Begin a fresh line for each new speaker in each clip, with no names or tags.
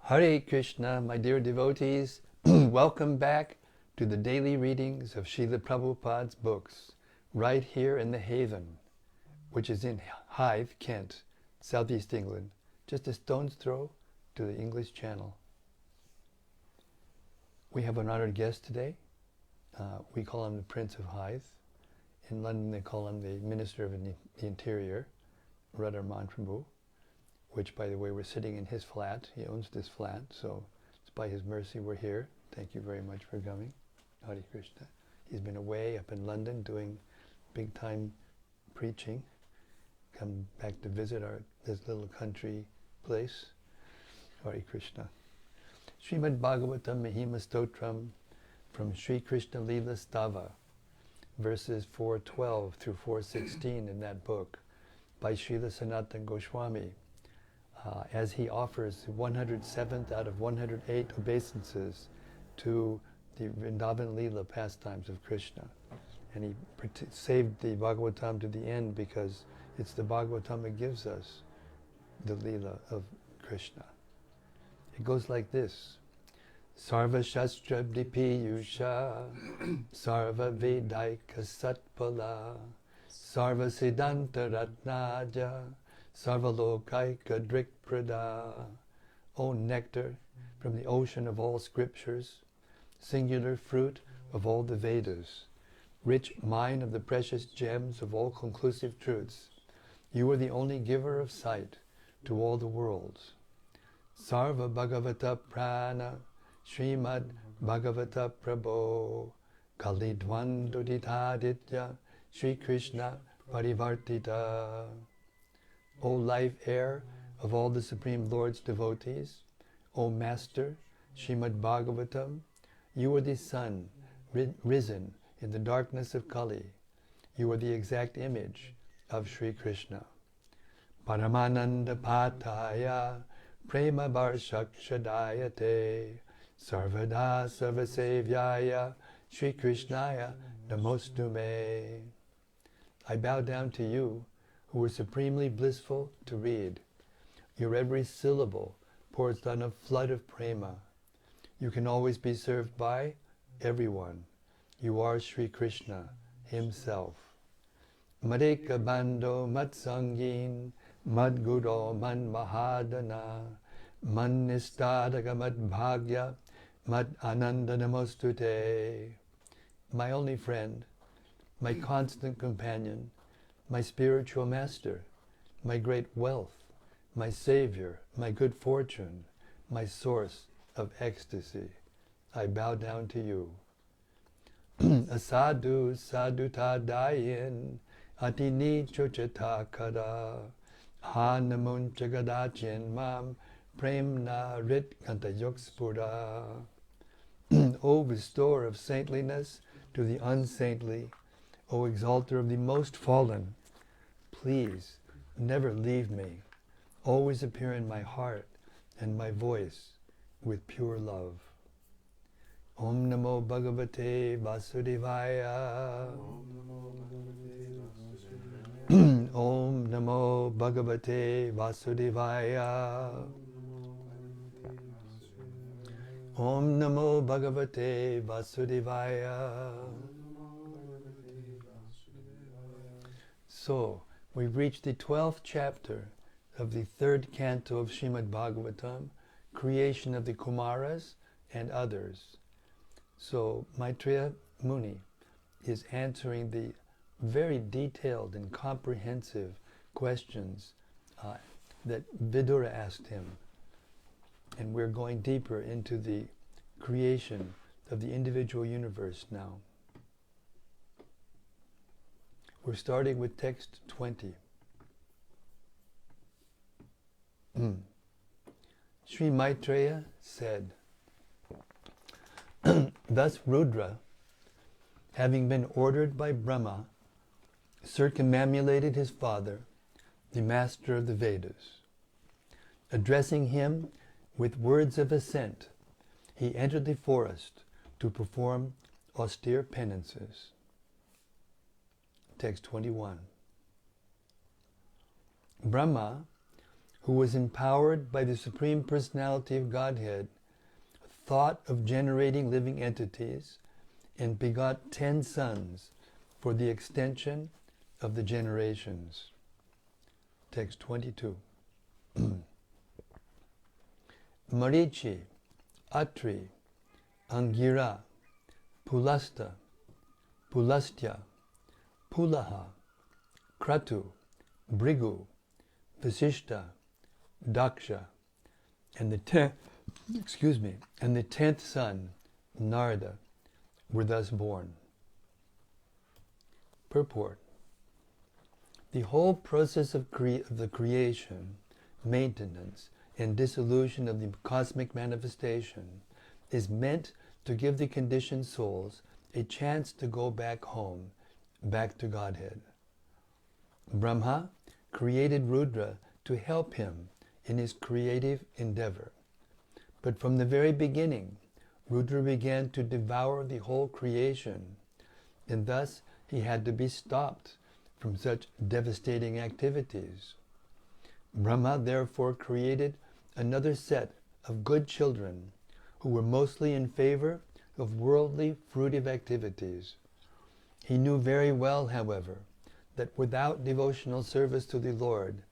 Hare Krishna, my dear devotees, welcome back to the daily readings of Srila Prabhupada's books, right here in the Haven, which is in Hythe, Kent, southeast England, just a stone's throw to the English Channel. We have an honored guest today. We call him the Prince of Hythe. In London they call him the Minister of the Interior, Radharman Prabhu, which, by the way, we're sitting in his flat. He owns this flat, so it's by his mercy we're here. Thank you very much for coming. Hare Krishna. He's been away up in London doing big-time preaching. Come back to visit this little country place. Hare Krishna. Śrīmad-Bhāgavatam Mahima Stotram from Sri Krishna Lila Stava, verses 412 through 416 in that book, by Srila Sanatana Goswami, as he offers the 107th out of 108 obeisances to the Vrindavan Lila pastimes of Krishna. And he saved the Bhagavatam to the end because it's the Bhagavatam that gives us the Lila of Krishna. It goes like this. Sarva Shastra Dipiyusha Sarva Vedaika Satpala Sarva Siddhanta Ratnaja Sarvalokaika Drikprada. O nectar from the ocean of all scriptures, singular fruit of all the Vedas, rich mine of the precious gems of all conclusive truths, you are the only giver of sight to all the worlds. Sarva Bhagavata Prana Śrīmad-Bhāgavata Prabho Kalidvanduditaditya Sri Krishna Parivartita. O life heir of all the Supreme Lord's devotees, O Master, Śrīmad-Bhāgavatam, you are the sun risen in the darkness of Kali. You are the exact image of Sri Krishna. Paramananda Pataya Prema Varshakshadayate Sarvada Sarvasevyaya Sri Krishnaya Namostume. I bow down to you, who are supremely blissful to read. Your every syllable pours down a flood of prema. You can always be served by everyone. You are Sri Krishna himself. Madeka Bando Matsangin Madguro Man Mahadana Man Nistadaka Mad Bhagya Mad Ananda Namostute. My only friend, my constant companion, my spiritual master, my great wealth, my savior, my good fortune, my source of ecstasy, I bow down to you. Asadu saduta dayin atini chochata kada hanamun chagadachin mam premna rit kantayokspura. O bestower of saintliness to the unsaintly, O exalter of the most fallen, please never leave me. Always appear in my heart and my voice with pure love. Om Namo Bhagavate Vasudevaya. Om Namo Bhagavate Vasudevaya. Om Namo Bhagavate Vasudevaya. So, we've reached the 12th chapter of the 3rd canto of Srimad-Bhagavatam, creation of the Kumāras and others. So, Maitreya Muni is answering the very detailed and comprehensive questions that Vidura asked him. And we're going deeper into the creation of the individual universe now. We're starting with text 20. Sri Maitreya said, thus Rudra, having been ordered by Brahma, circumambulated his father, the master of the Vedas. Addressing him with words of assent, he entered the forest to perform austere penances. Text 21. Brahma, who was empowered by the Supreme Personality of Godhead, thought of generating living entities and begot 10 sons for the extension of the generations. Text 22. Marichi, Atri, Angira, Pulasta, Pulastya, Pulaha, Kratu, Brigu, Vasishta, Daksha, and the 10th son, Narada, were thus born. Purport. The whole process of the creation, maintenance, and dissolution of the cosmic manifestation is meant to give the conditioned souls a chance to go back home, back to Godhead. Brahma created Rudra to help him in his creative endeavor. But from the very beginning, Rudra began to devour the whole creation, and thus he had to be stopped from such devastating activities. Brahma therefore created another set of good children who were mostly in favor of worldly fruitive activities. He knew very well, however, that without devotional service to the Lord,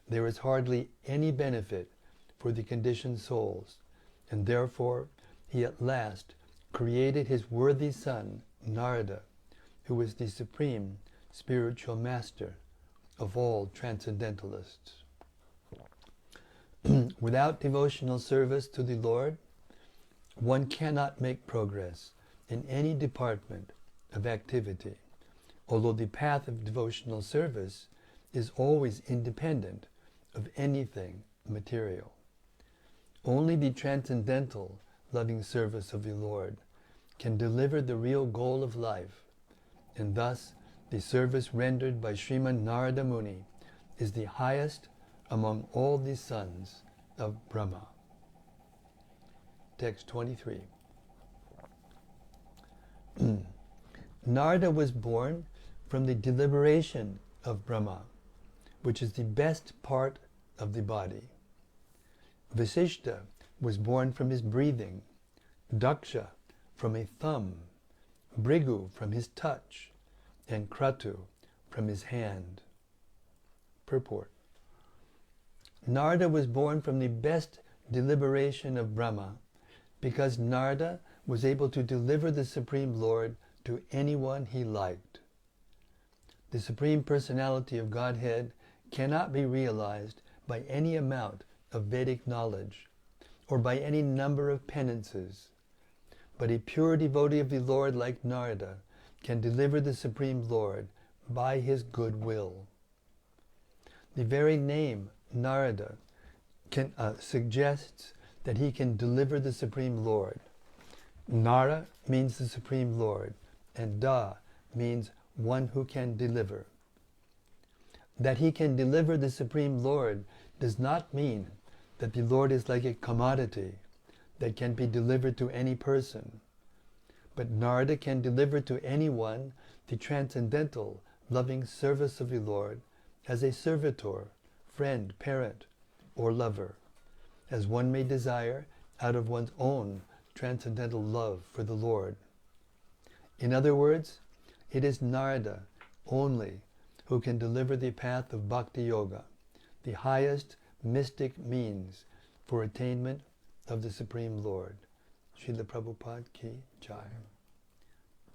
there is hardly any benefit for the conditioned souls, and therefore he at last created his worthy son, Narada, who was the supreme spiritual master of all transcendentalists. Without devotional service to the Lord, one cannot make progress in any department of activity, although the path of devotional service is always independent of anything material. Only the transcendental loving service of the Lord can deliver the real goal of life, and thus the service rendered by Srimad Narada Muni is the highest among all the sons of Brahma. Text 23. Narada was born from the deliberation of Brahma, which is the best part of the body. Vasishta was born from his breathing, Daksha from a thumb, Brigu from his touch, and Kratu from his hand. Purport. Narada was born from the best deliberation of Brahma because Narada was able to deliver the Supreme Lord to anyone he liked. The Supreme Personality of Godhead cannot be realized by any amount of Vedic knowledge or by any number of penances, but a pure devotee of the Lord like Narada can deliver the Supreme Lord by his good will. The very name Narada suggests that he can deliver the Supreme Lord. Nara means the Supreme Lord, and Da means one who can deliver. That he can deliver the Supreme Lord does not mean that the Lord is like a commodity that can be delivered to any person. But Narada can deliver to anyone the transcendental, loving service of the Lord as a servitor, friend, parent, or lover, as one may desire out of one's own transcendental love for the Lord. In other words, it is Narada only who can deliver the path of Bhakti Yoga, the highest mystic means for attainment of the Supreme Lord. Srila Prabhupada Ki Jai.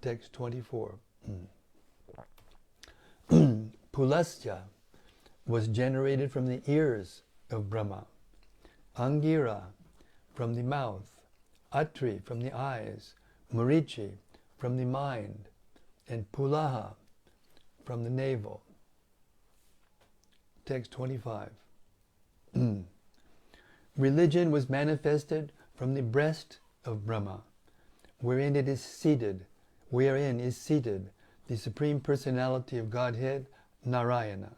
Text 24. Pulastya was generated from the ears of Brahma, Angira from the mouth, Atri from the eyes, Marichi from the mind, and Pulaha from the navel. Text 25. Religion was manifested from the breast of Brahma, wherein is seated the Supreme Personality of Godhead, Narayana,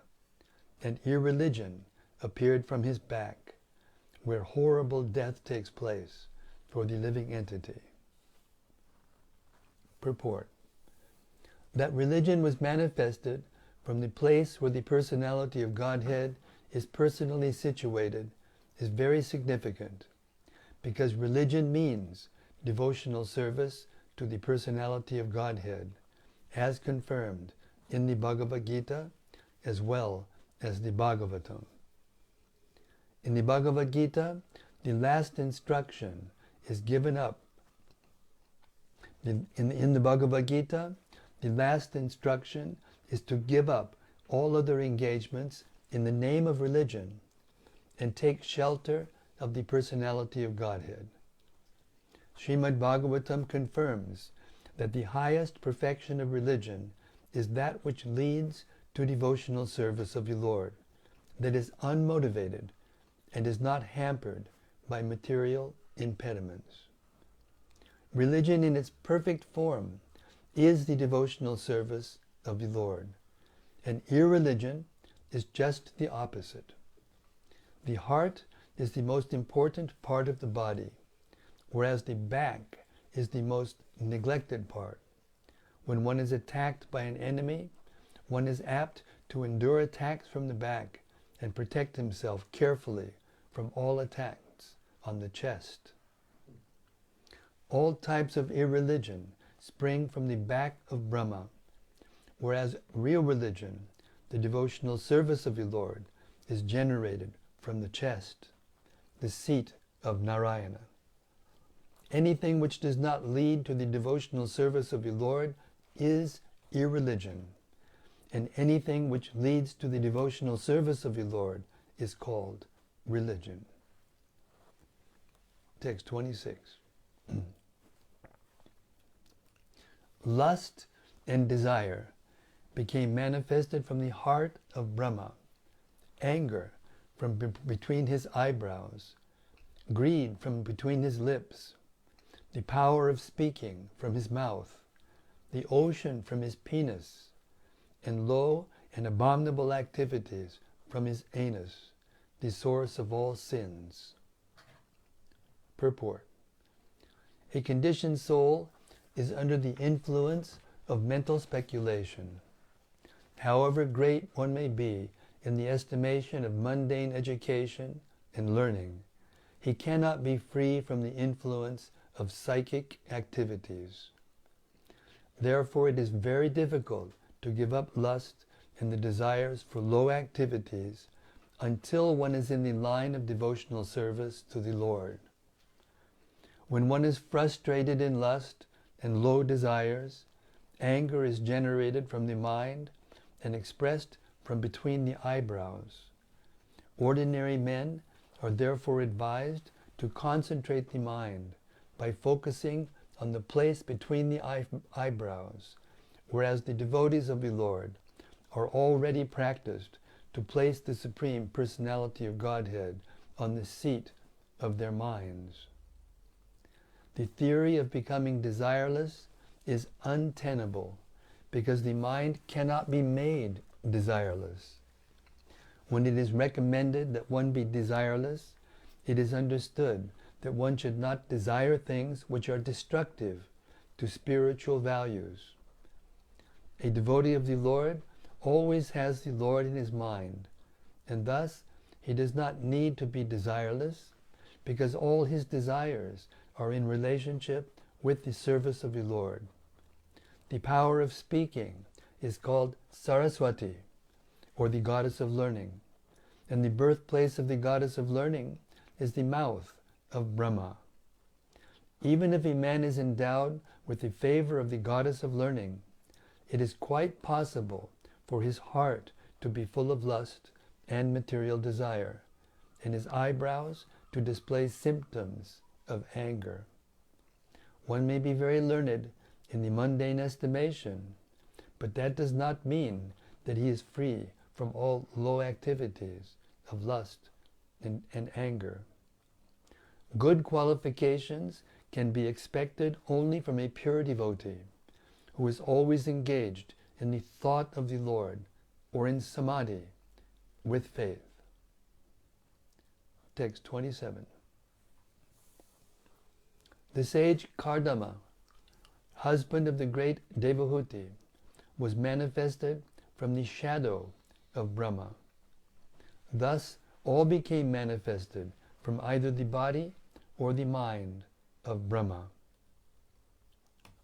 and irreligion appeared from his back, where horrible death takes place for the living entity. Purport. That religion was manifested from the place where the Personality of Godhead is personally situated is very significant, because religion means devotional service to the personality of Godhead, as confirmed in the Bhagavad Gita as well as the Bhagavatam. In the Bhagavad Gita, the last instruction is given up. In the Bhagavad Gita, the last instruction is to give up all other engagements in the name of religion and take shelter of the personality of Godhead. Śrīmad-Bhāgavatam confirms that the highest perfection of religion is that which leads to devotional service of the Lord, that is unmotivated and is not hampered by material impediments. Religion in its perfect form is the devotional service of the Lord, and irreligion is just the opposite. The heart is the most important part of the body, whereas the back is the most neglected part. When one is attacked by an enemy, one is apt to endure attacks from the back and protect himself carefully from all attacks on the chest. All types of irreligion spring from the back of Brahma, whereas real religion, the devotional service of the Lord, is generated from the chest, the seat of Narayana. Anything which does not lead to the devotional service of the Lord is irreligion, and anything which leads to the devotional service of the Lord is called religion. Text 26. Lust and desire became manifested from the heart of Brahma, anger from between his eyebrows, greed from between his lips, the power of speaking from his mouth, the ocean from his penis, and low and abominable activities from his anus, the source of all sins. Purport. A conditioned soul is under the influence of mental speculation. However great one may be in the estimation of mundane education and learning, he cannot be free from the influence of psychic activities. Therefore, it is very difficult to give up lust and the desires for low activities until one is in the line of devotional service to the Lord. When one is frustrated in lust and low desires, anger is generated from the mind and expressed from between the eyebrows. Ordinary men are therefore advised to concentrate the mind by focusing on the place between the eyebrows, whereas the devotees of the Lord are already practiced to place the Supreme Personality of Godhead on the seat of their minds. The theory of becoming desireless is untenable because the mind cannot be made desireless. When it is recommended that one be desireless, it is understood that one should not desire things which are destructive to spiritual values. A devotee of the Lord always has the Lord in his mind, and thus he does not need to be desireless because all his desires are in relationship with the service of the Lord. The power of speaking is called Saraswati, or the goddess of learning, and the birthplace of the goddess of learning is the mouth of Brahma. Even if a man is endowed with the favor of the goddess of learning, it is quite possible for his heart to be full of lust and material desire, and his eyebrows to display symptoms of anger. One may be very learned in the mundane estimation, but that does not mean that he is free from all low activities of lust and anger. Good qualifications can be expected only from a pure devotee who is always engaged in the thought of the Lord or in samadhi with faith. Text 27. The sage Kardama, husband of the great Devahuti, was manifested from the shadow of Brahma. Thus all became manifested from either the body or the mind of Brahma.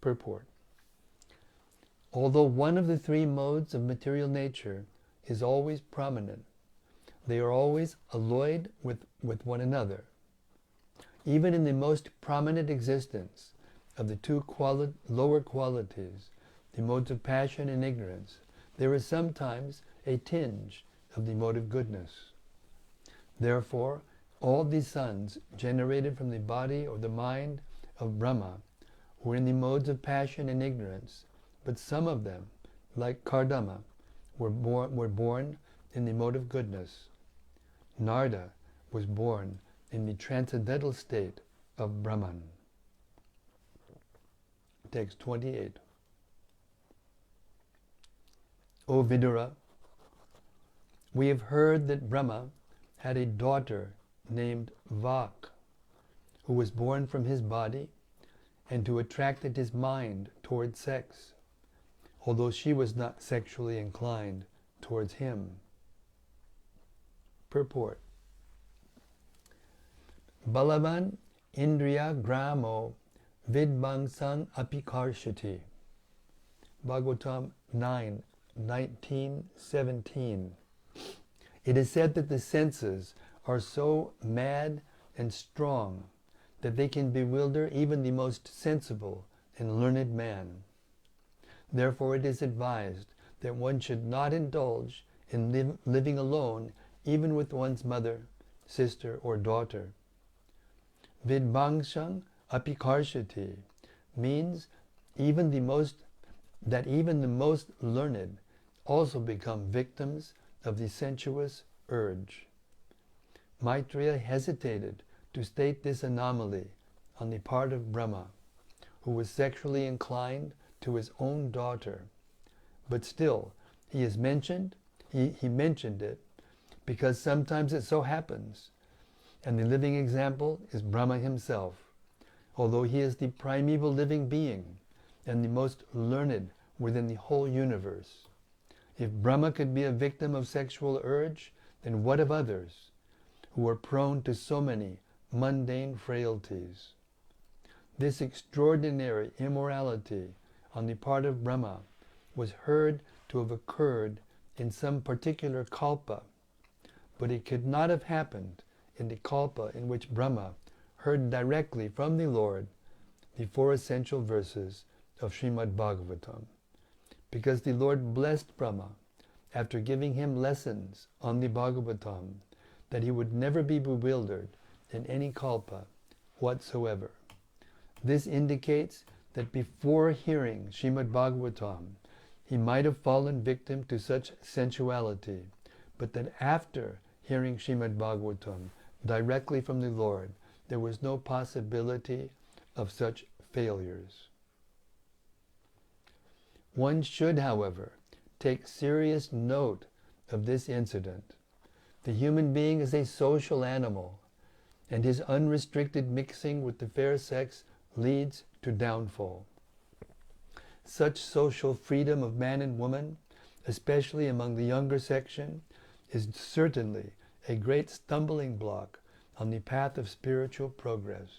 Purport. Although one of the three modes of material nature is always prominent, they are always alloyed with one another. Even in the most prominent existence of the two lower qualities, the modes of passion and ignorance, there is sometimes a tinge of the mode of goodness. Therefore, all the sons generated from the body or the mind of Brahma were in the modes of passion and ignorance, but some of them, like Kardama, were born in the mode of goodness. Narda was born in the transcendental state of Brahman. Text 28. O Vidura, we have heard that Brahma had a daughter named Vak, who was born from his body and who attracted his mind toward sex, although she was not sexually inclined towards him. Purport. Balavan Indriya Gramo Vidbangsang Apikarshati. Bhagavatam 9:19-17. It is said that the senses are so mad and strong that they can bewilder even the most sensible and learned man. Therefore it is advised that one should not indulge in living alone, even with one's mother, sister, or daughter. Vidbangshang apikarshati means even the most learned also become victims of the sensuous urge. Maitreya hesitated to state this anomaly on the part of Brahma, who was sexually inclined to his own daughter, but still he mentioned it because sometimes it so happens, and the living example is Brahma himself, although he is the primeval living being and the most learned within the whole universe. If Brahma could be a victim of sexual urge, then what of others, who are prone to so many mundane frailties? This extraordinary immorality on the part of Brahma was heard to have occurred in some particular kalpa, but it could not have happened in the kalpa in which Brahma heard directly from the Lord the 4 essential verses of Śrīmad-Bhāgavatam, because the Lord blessed Brahma after giving him lessons on the Bhagavatam that he would never be bewildered in any kalpa whatsoever. This indicates that before hearing Śrīmad-Bhāgavatam, he might have fallen victim to such sensuality, but that after hearing Śrīmad-Bhāgavatam directly from the Lord, there was no possibility of such failures. One should, however, take serious note of this incident. The human being is a social animal, and his unrestricted mixing with the fair sex leads to downfall. Such social freedom of man and woman, especially among the younger section, is certainly a great stumbling block on the path of spiritual progress.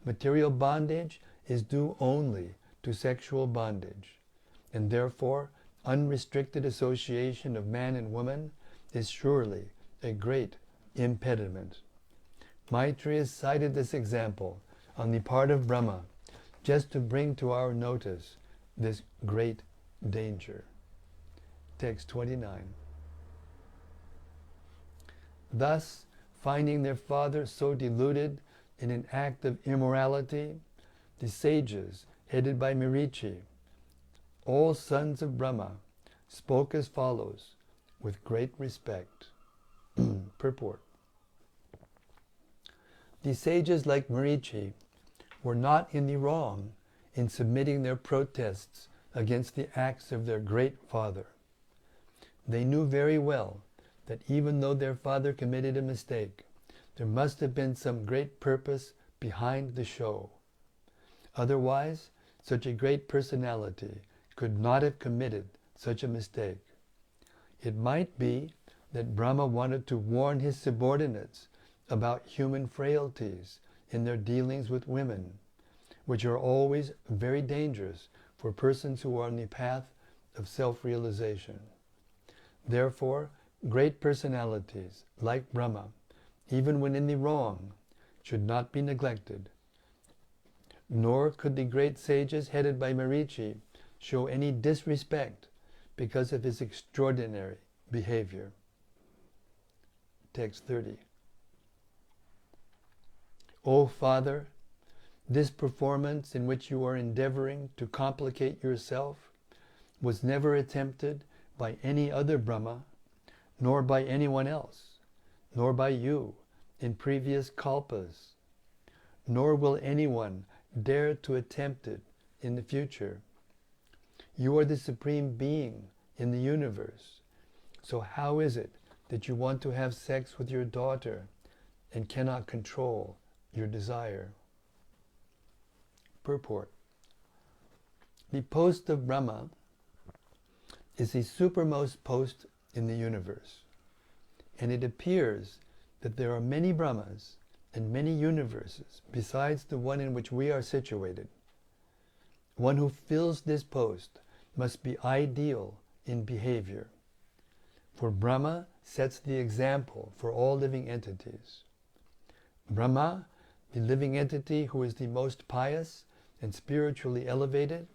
Material bondage is due only to sexual bondage, and therefore unrestricted association of man and woman is surely a great impediment. Maitreya cited this example on the part of Brahma just to bring to our notice this great danger. Text 29. Thus, finding their father so deluded in an act of immorality, the sages, headed by Mirichi, all sons of Brahma, spoke as follows, with great respect. Purport. The sages, like Mirichi, were not in the wrong in submitting their protests against the acts of their great father. They knew very well that even though their father committed a mistake, there must have been some great purpose behind the show. Otherwise, such a great personality could not have committed such a mistake. It might be that Brahma wanted to warn his subordinates about human frailties in their dealings with women, which are always very dangerous for persons who are on the path of self-realization. Therefore, great personalities like Brahma, even when in the wrong, should not be neglected. Nor could the great sages headed by Marichi show any disrespect because of his extraordinary behavior. Text 30. O Father, this performance in which you are endeavoring to complicate yourself was never attempted by any other Brahma, nor by anyone else, nor by you in previous kalpas, nor will anyone dare to attempt it in the future. You are the Supreme Being in the universe, so how is it that you want to have sex with your daughter and cannot control your desire? Purport. The post of Brahma is the supermost post in the universe, and it appears that there are many Brahmas and many universes besides the one in which we are situated. One who fills this post must be ideal in behavior, for Brahma sets the example for all living entities. Brahma, the living entity who is the most pious and spiritually elevated,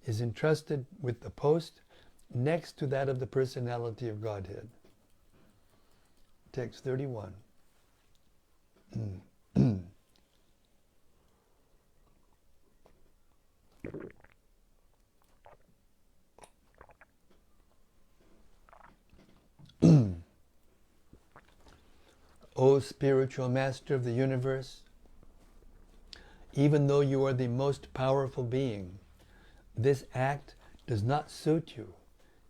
is entrusted with the post next to that of the personality of Godhead. Text 31. O spiritual master of the universe, even though you are the most powerful being, this act does not suit you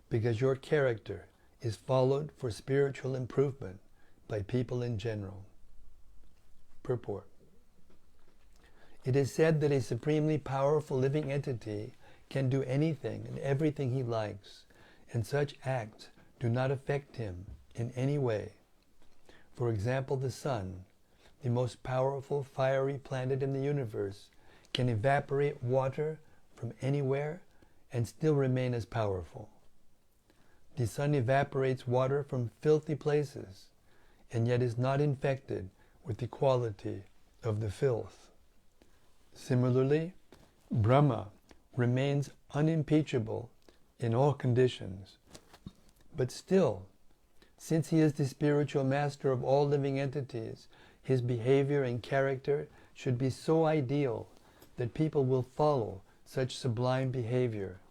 because your character is followed for spiritual improvement by people in general. Purport. It is said that a supremely powerful living entity can do anything and everything he likes, and such acts do not affect him in any way. For example, the sun, the most powerful fiery planet in the universe, can evaporate water from anywhere and still remain as powerful. The sun evaporates water from filthy places, and yet is not infected with the quality of the filth. Similarly, Brahma remains unimpeachable in all conditions, but still, since he is the spiritual master of all living entities, his behavior and character should be so ideal that people will follow such sublime behavior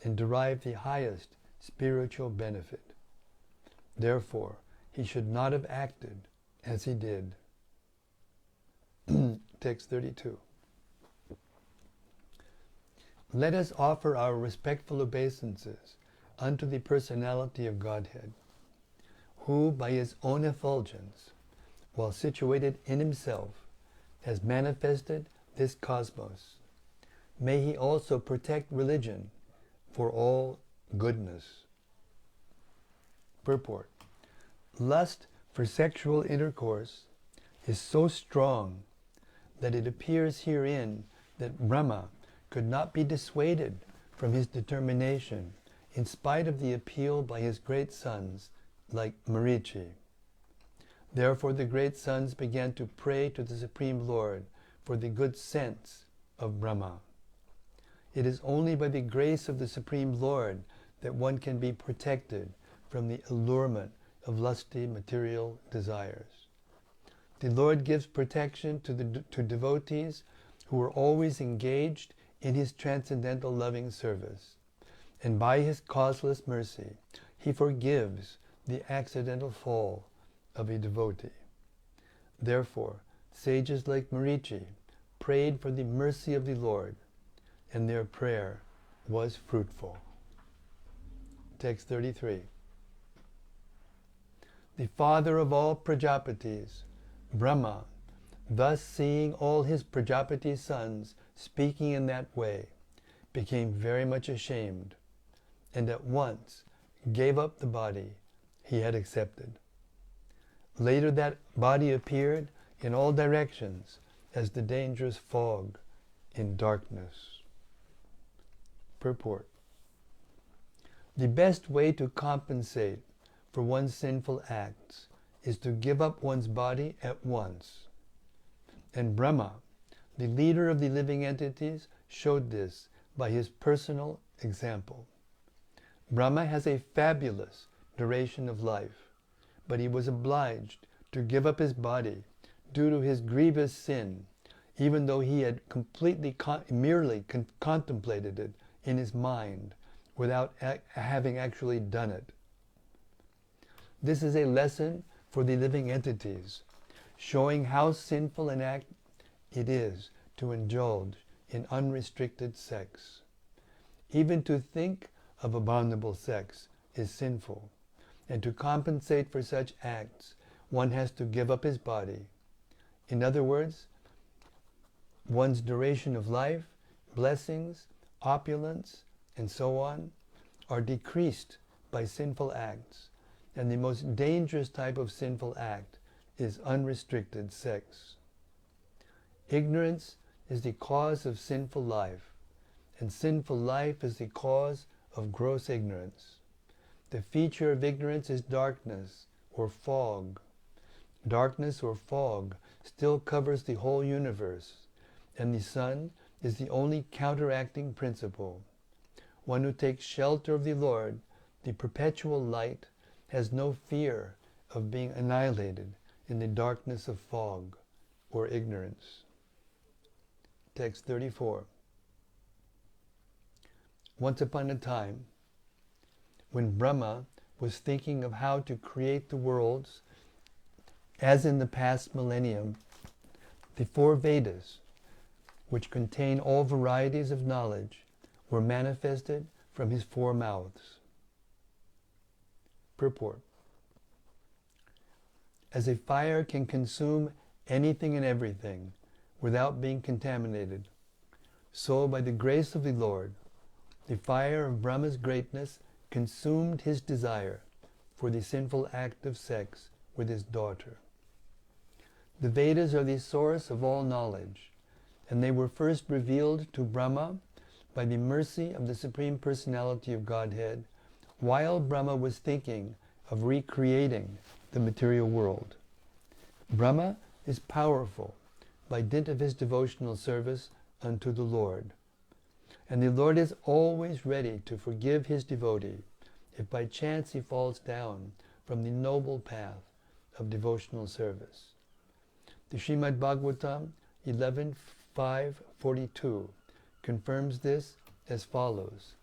and derive the highest spiritual benefit. Therefore, he should not have acted as he did. Text 32. Let us offer our respectful obeisances unto the personality of Godhead, who by his own effulgence, while situated in himself, has manifested this cosmos. May he also protect religion for all goodness. Purport. Lust for sexual intercourse is so strong that it appears herein that Brahma could not be dissuaded from his determination in spite of the appeal by his great sons like Marichi. Therefore the great sons began to pray to the Supreme Lord for the good sense of Brahma. It is only by the grace of the Supreme Lord that one can be protected from the allurement of lusty material desires. The Lord gives protection to devotees who are always engaged in his transcendental loving service, and by his causeless mercy, he forgives the accidental fall of a devotee. Therefore, sages like Marichi prayed for the mercy of the Lord, and their prayer was fruitful. Text 33. The father of all Prajapatis, Brahma, thus seeing all his Prajapati sons speaking in that way, became very much ashamed, and at once gave up the body he had accepted. Later that body appeared in all directions as the dangerous fog in darkness. Purport. The best way to compensate for one's sinful acts is to give up one's body at once. And Brahma, the leader of the living entities, showed this by his personal example. Brahma has a fabulous duration of life, but he was obliged to give up his body due to his grievous sin, even though he had completely merely contemplated it in his mind without having actually done it. This is a lesson for the living entities, showing how sinful an act it is to indulge in unrestricted sex. Even to think of abominable sex is sinful, and to compensate for such acts, one has to give up his body. In other words, one's duration of life, blessings, opulence, and so on, are decreased by sinful acts, and the most dangerous type of sinful act is unrestricted sex. Ignorance is the cause of sinful life, and sinful life is the cause of gross ignorance. The feature of ignorance is darkness or fog. Darkness or fog still covers the whole universe, and the sun is the only counteracting principle. One who takes shelter of the Lord, the perpetual light, has no fear of being annihilated in the darkness of fog or ignorance. Text 34. Once upon a time, when Brahma was thinking of how to create the worlds, as in the past millennium, the 4 Vedas, which contain all varieties of knowledge, were manifested from his 4 mouths. Purport. As a fire can consume anything and everything without being contaminated, so by the grace of the Lord, the fire of Brahma's greatness consumed his desire for the sinful act of sex with his daughter. The Vedas are the source of all knowledge, and they were first revealed to Brahma by the mercy of the Supreme Personality of Godhead, while Brahma was thinking of recreating the material world. Brahma is powerful by dint of his devotional service unto the Lord, and the Lord is always ready to forgive his devotee if by chance he falls down from the noble path of devotional service. The Śrīmad-Bhāgavatam 11.5.42 confirms this as follows: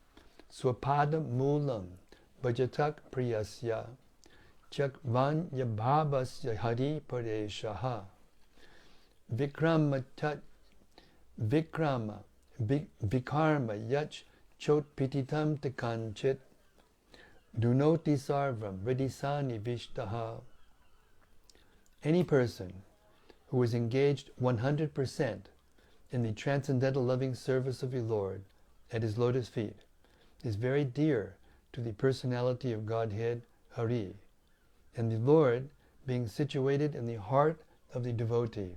Swapadam moolam bhajatak priyasya chakvanya bhavasya hari pareshaha vikrama vikarma yach chot pititam tekanchit dunoti sarvam vedisani vishtaha. Any person who is engaged 100% in the transcendental loving service of the Lord at his lotus feet is very dear to the personality of Godhead, Hari, and the Lord, being situated in the heart of the devotee,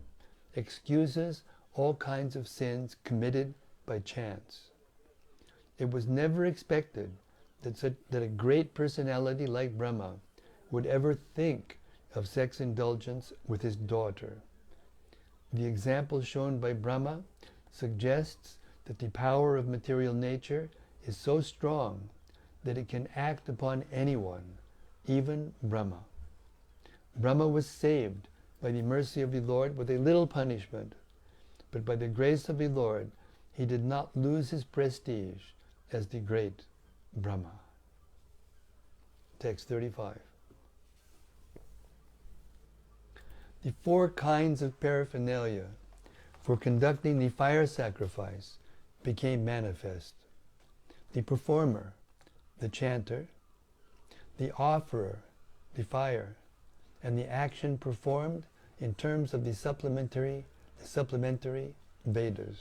excuses all kinds of sins committed by chance. It was never expected that a great personality like Brahma would ever think of sex indulgence with his daughter. The example shown by Brahma suggests that the power of material nature is so strong that it can act upon anyone, even Brahma. Brahma was saved by the mercy of the Lord with a little punishment, but by the grace of the Lord he did not lose his prestige as the great Brahma. Text 35. The 4 kinds of paraphernalia for conducting the fire sacrifice became manifest. The performer, the chanter, the offerer, the fire, and the action performed in terms of the supplementary Vedas.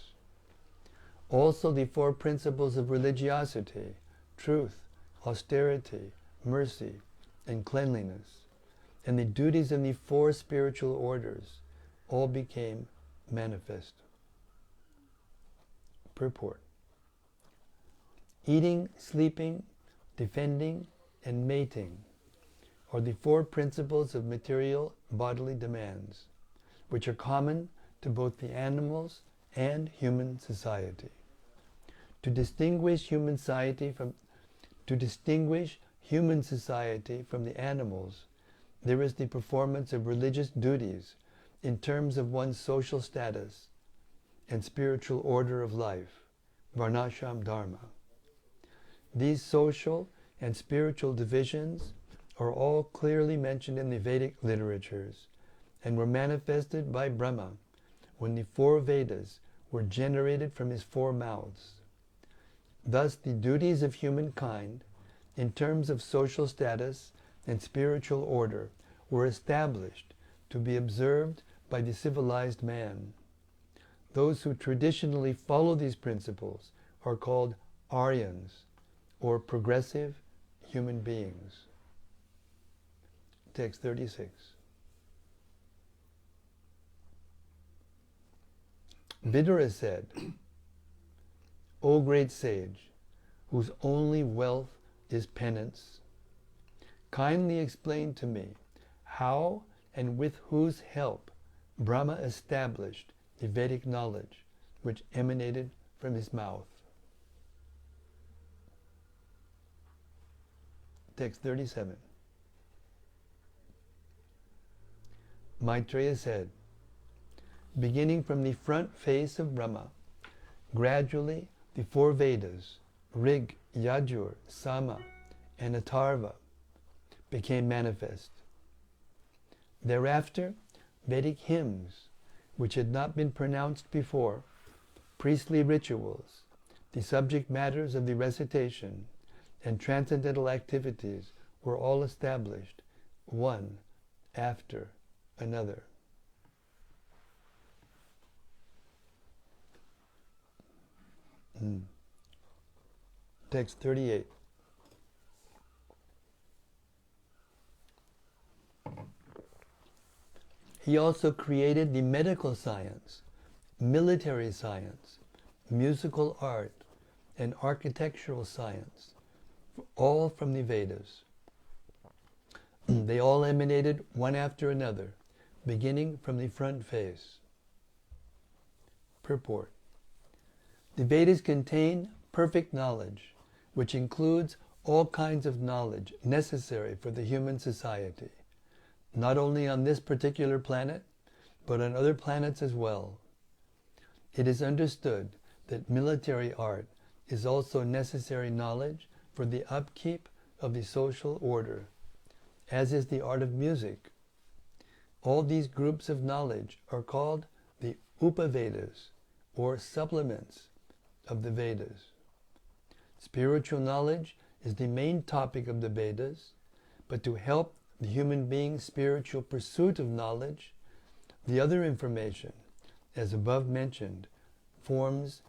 Also the 4 principles of religiosity, truth, austerity, mercy, and cleanliness, and the duties of the four spiritual orders all became manifest. Purport. Eating, sleeping, defending, and mating are the four principles of material bodily demands, which are common to both the animals and human society. To distinguish human society from the animals, there is the performance of religious duties in terms of one's social status and spiritual order of life, varnashram dharma. These social and spiritual divisions are all clearly mentioned in the Vedic literatures and were manifested by Brahma when the four Vedas were generated from his four mouths. Thus, the duties of humankind, in terms of social status and spiritual order, were established to be observed by the civilized man. Those who traditionally follow these principles are called Aryans, or progressive human beings. Text 36. Vidura said, O great sage, whose only wealth is penance, kindly explain to me how and with whose help Brahma established the Vedic knowledge which emanated from his mouth. Text 37. Maitreya said, beginning from the front face of Brahma, gradually the four Vedas, Rig, Yajur, Sama, and Atharva, became manifest. Thereafter, Vedic hymns, which had not been pronounced before, priestly rituals, the subject matters of the recitation, and transcendental activities were all established, one after another. Text 38. He also created the medical science, military science, musical art, and architectural science, all from the Vedas. They all emanated one after another, beginning from the front face. Purport. The Vedas contain perfect knowledge, which includes all kinds of knowledge necessary for the human society, not only on this particular planet, but on other planets as well. It is understood that military art is also necessary knowledge for the upkeep of the social order, as is the art of music. All these groups of knowledge are called the Upavedas, or supplements of the Vedas. Spiritual knowledge is the main topic of the Vedas, but to help the human being's spiritual pursuit of knowledge, the other information, as above mentioned, forms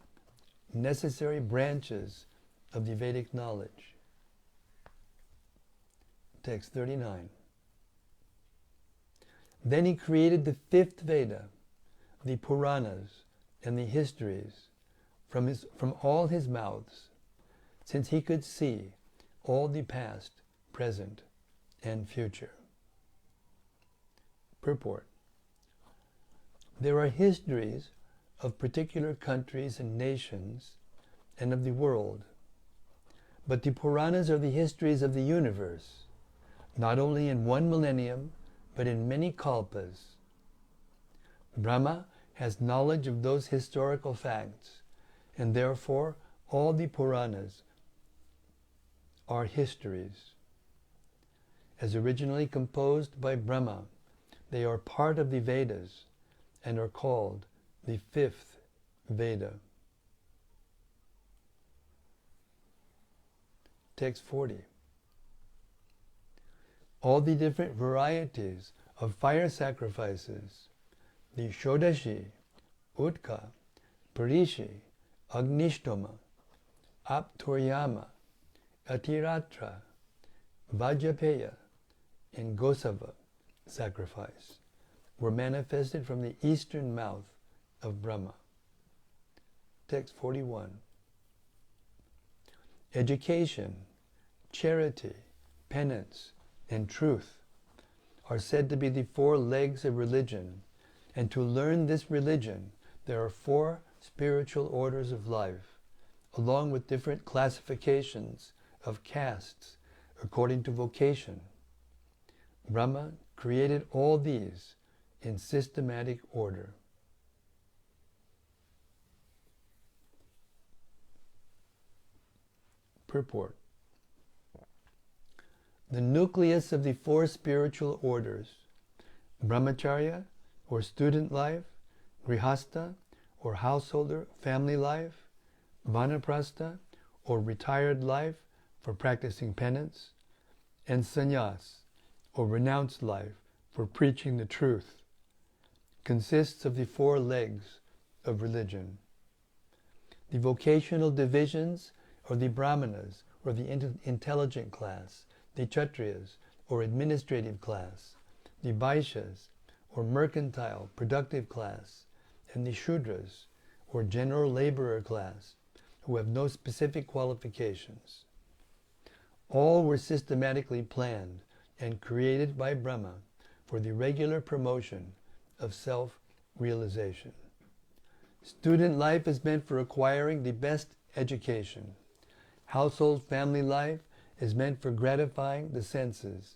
necessary branches of the Vedic knowledge. Text 39. Then he created the fifth Veda, the Purāṇas, and the histories from all his mouths, since he could see all the past, present, and future. Purport. There are histories of particular countries and nations and of the world, but the Puranas are the histories of the universe, not only in one millennium, but in many kalpas. Brahma has knowledge of those historical facts, and therefore all the Puranas are histories. As originally composed by Brahma, they are part of the Vedas and are called the fifth Veda. Text 40. All the different varieties of fire sacrifices, the Shodashi, Utka, Parishi, Agnishtoma, Apturyama, Atiratra, Vajrapeya, and Gosava sacrifice, were manifested from the eastern mouth of Brahma. Text 41. Education, charity, penance, and truth are said to be the 4 legs of religion, and to learn this religion there are 4 spiritual orders of life, along with different classifications of castes according to vocation. Brahma created all these in systematic order. Purport. The nucleus of the 4 spiritual orders, brahmacharya, or student life, grihastha, or householder, family life, vanaprastha, or retired life for practicing penance, and sannyas, or renounced life for preaching the truth, consists of the 4 legs of religion. The vocational divisions are the brahmanas, or the intelligent class, the kshatriyas, or administrative class, the vaishyas, or mercantile, productive class, and the shudras, or general laborer class, who have no specific qualifications. All were systematically planned and created by Brahma for the regular promotion of self-realization. Student life is meant for acquiring the best education. Household family life is meant for gratifying the senses,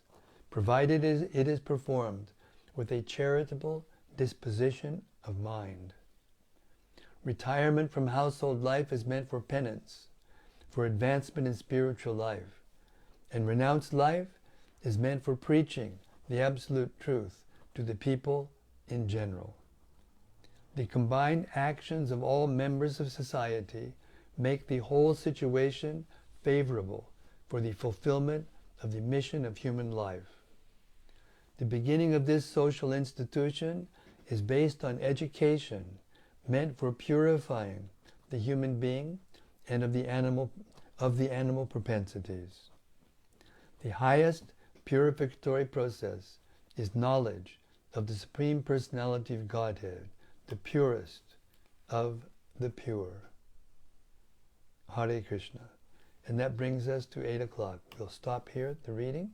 provided it is performed with a charitable disposition of mind. Retirement from household life is meant for penance, for advancement in spiritual life, and renounced life is meant for preaching the absolute truth to the people in general. The combined actions of all members of society make the whole situation favorable for the fulfillment of the mission of human life. The beginning of this social institution is based on education meant for purifying the human being and of the animal propensities. The highest purificatory process is knowledge of the Supreme Personality of Godhead, the purest of the pure. Hare Krishna. And that brings us to 8 o'clock. We'll stop here at the reading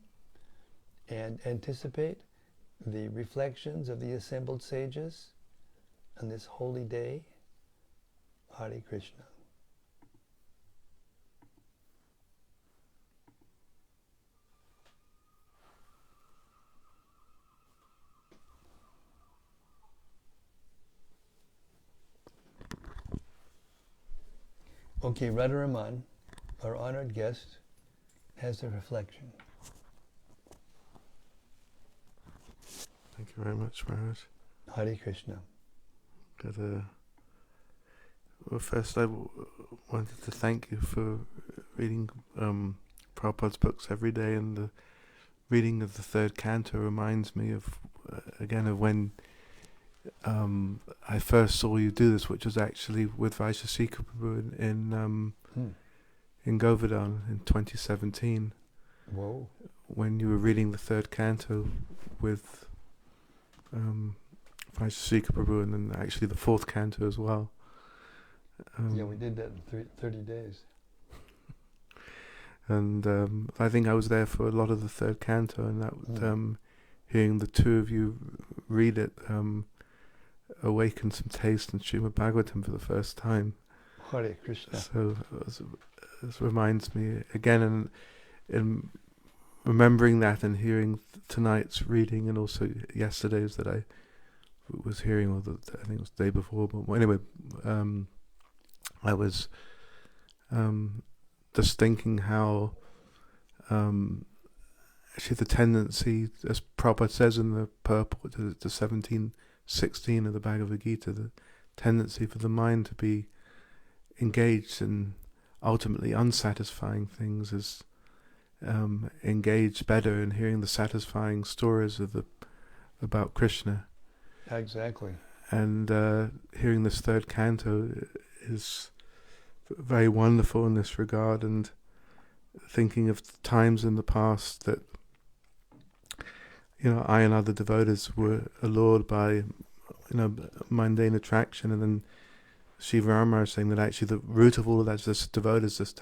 and anticipate the reflections of the assembled sages on this holy day. Hare Krishna. Okay, Radharaman, our honored guest, has a reflection.
Thank you very much, Maharaj.
Hare Krishna.
Well, first I wanted to thank you for reading Prabhupada's books every day, and the reading of the 3rd canto reminds me of, again, of when I first saw you do this, which was actually with Vaisheshika Prabhu in Govardhan in 2017.
Whoa.
When you were reading the 3rd canto with Vaisheshika Prabhu, and then actually the 4th canto as well.
Yeah, we did that in 30 days.
And I think I was there for a lot of the 3rd canto, and that hearing the 2 of you read it awakened some taste in Śrīmad-Bhāgavatam for the first time.
Hare Krishna.
So this reminds me again, and in remembering that and hearing tonight's reading, and also yesterday's that I was hearing, or I think it was the day before. But anyway, I was just thinking how actually the tendency, as Prabhupada says in the purport to 1716 of the Bhagavad Gita, the tendency for the mind to be engaged in ultimately unsatisfying things is engaged better in hearing the satisfying stories about Krishna.
Exactly.
And hearing this 3rd canto is very wonderful in this regard, and thinking of times in the past that, I and other devotees were allured by, mundane attraction, and then Shiva Rama is saying that actually the root of all of that is just devotees just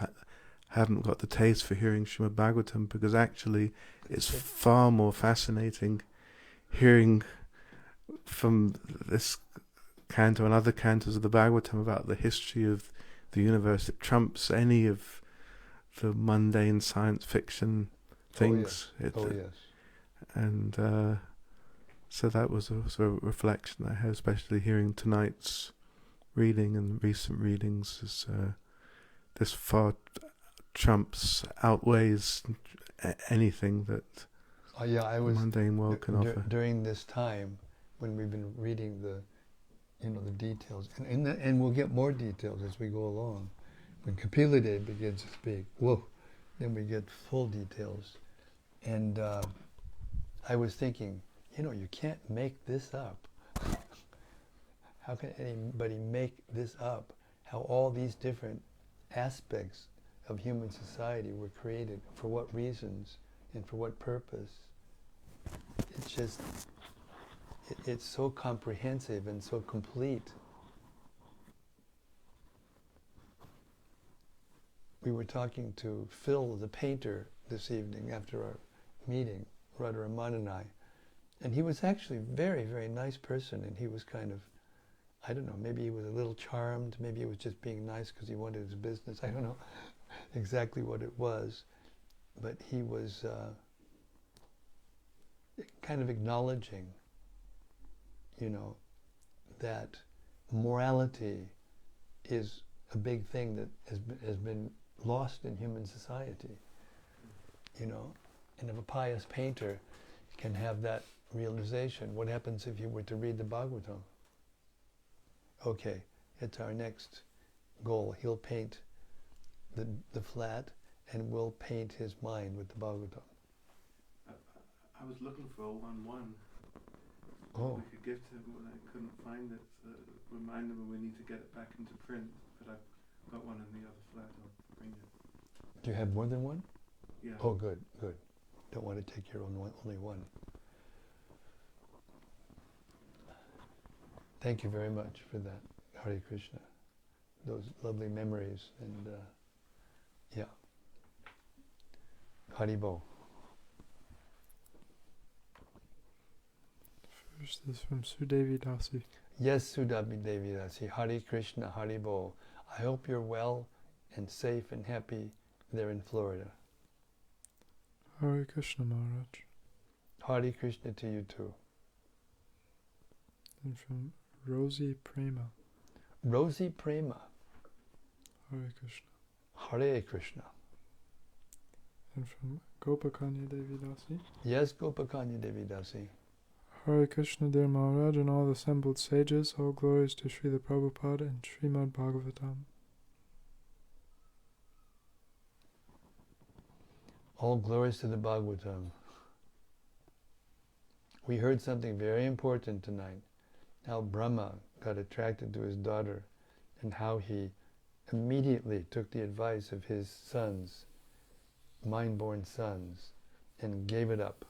haven't got the taste for hearing Śrīmad-Bhāgavatam, because actually it's far more fascinating hearing from this canto and other cantos of the Bhagavatam about the history of the universe. It trumps any of the mundane science fiction things.
Yes.
And so that was a sort of reflection I had, especially hearing tonight's reading and recent readings. Is this far outweighs anything that
I was
the mundane world can offer.
During this time when we've been reading the details, and we'll get more details as we go along. When Kapila Dev begins to speak, then we get full details. And I was thinking, you can't make this up. How can anybody make this up? How all these different aspects of human society were created, for what reasons, and for what purpose. It's just, it's so comprehensive and so complete. We were talking to Phil, the painter, this evening after our meeting, Radharaman and I, and he was actually a very, very nice person, and he was kind of, I don't know, maybe he was a little charmed, maybe he was just being nice because he wanted his business, I don't know exactly what it was, but he was kind of acknowledging, that morality is a big thing that has been lost in human society, and if a pious painter can have that realization, what happens if you were to read the Bhagavatam? Okay, it's our next goal. He'll paint the flat, and we'll paint his mind with the Bhagavatam.
I was looking for a 1-1. We could give to him, but I couldn't find it. Remind him we need to get it back into print, but I've got one in the other flat. I'll bring it.
Do you have more than one?
Yeah.
Oh, good. Don't want to take your own one, only one. Thank you very much for that, Hare Krishna. Those lovely memories, and Haribo.
First is from Sudevi Dasi.
Yes, Sudevi Dasi. Hare Krishna, Haribo. I hope you're well and safe and happy there in Florida.
Hare Krishna Maharaj.
Hare Krishna to you too.
And from Rosie Prema.
Rosie Prema.
Hare Krishna.
Hare Krishna.
And from Gopakanya Devi Dasi.
Yes, Gopakanya Devi Dasi.
Hare Krishna, dear Maharaj, and all assembled sages, all glories to Srila Prabhupada and Śrīmad-Bhāgavatam.
All glories to the Bhagavatam. We heard something very important tonight. How Brahma got attracted to his daughter, and how he immediately took the advice of his sons, mind-born sons, and gave it up.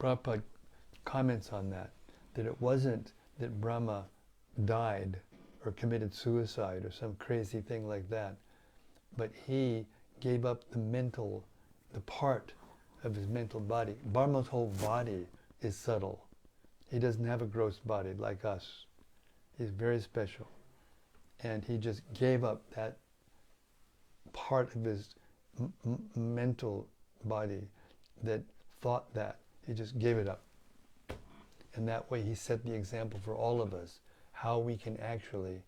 Prabhupada comments on that it wasn't that Brahma died or committed suicide or some crazy thing like that, but he gave up the part of his mental body. Brahma's whole body is subtle. He doesn't have a gross body like us. He's very special. And he just gave up that part of his mental body that thought that. He just gave it up. And that way he set the example for all of us, how we can actually